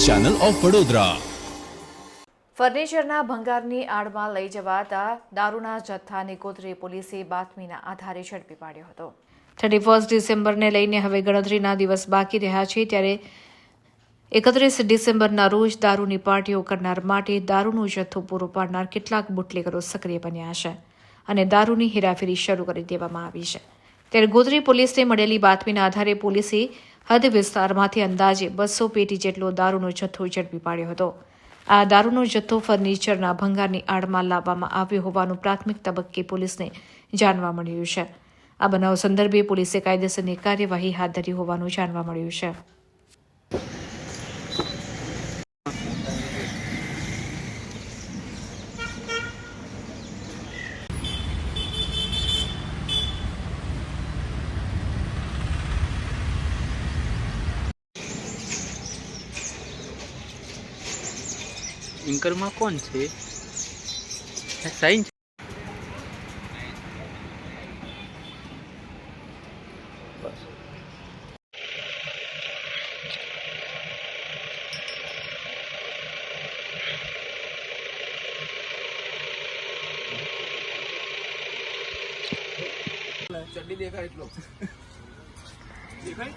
Channel of Vadodara. ફર્નિચરના ભંગારની આડમાં લઈ જવાતા દારૂના જથ્થાને ગોત્રી પોલીસે બાતમીના આધારે ઝડપી પાડ્યો હતો। 31 ડિસેમ્બરને લઈને હવે ગણતરીના દિવસ બાકી રહ્યા છે, ત્યારે 31 ડિસેમ્બરના રોજ દારૂની પાર્ટીઓ કરનાર માટે દારૂનો જથ્થો પૂરો પાડનાર કેટલાક બુટલેગરો સક્રિય બન્યા છે અને દારૂની હેરાફેરી શરૂ કરી દેવામાં આવી છે। ત્યારે ગોત્રી પોલીસને મળેલી બાતમીના આધારે પોલીસે હદ વિસ્તારમાંથી અંદાજે 200 પેટી જેટલો દારૂનો જથ્થો ઝડપી પાડ્યો હતો। આ દારૂનો જથ્થો ફર્નિચરના ભંગારની આડમાં લાવવામાં આવ્યો હોવાનું પ્રાથમિક તબક્કે પોલીસને જાણવા મળ્યું છે। આ બનાવ સંદર્ભે પોલીસે કાયદેસરની કાર્યવાહી હાથ ધરી હોવાનું જાણવા મળ્યું છે। એન્કરમાં કોણ છે? સાઈન ચડ્ડી દેખાય એટલો દેખાય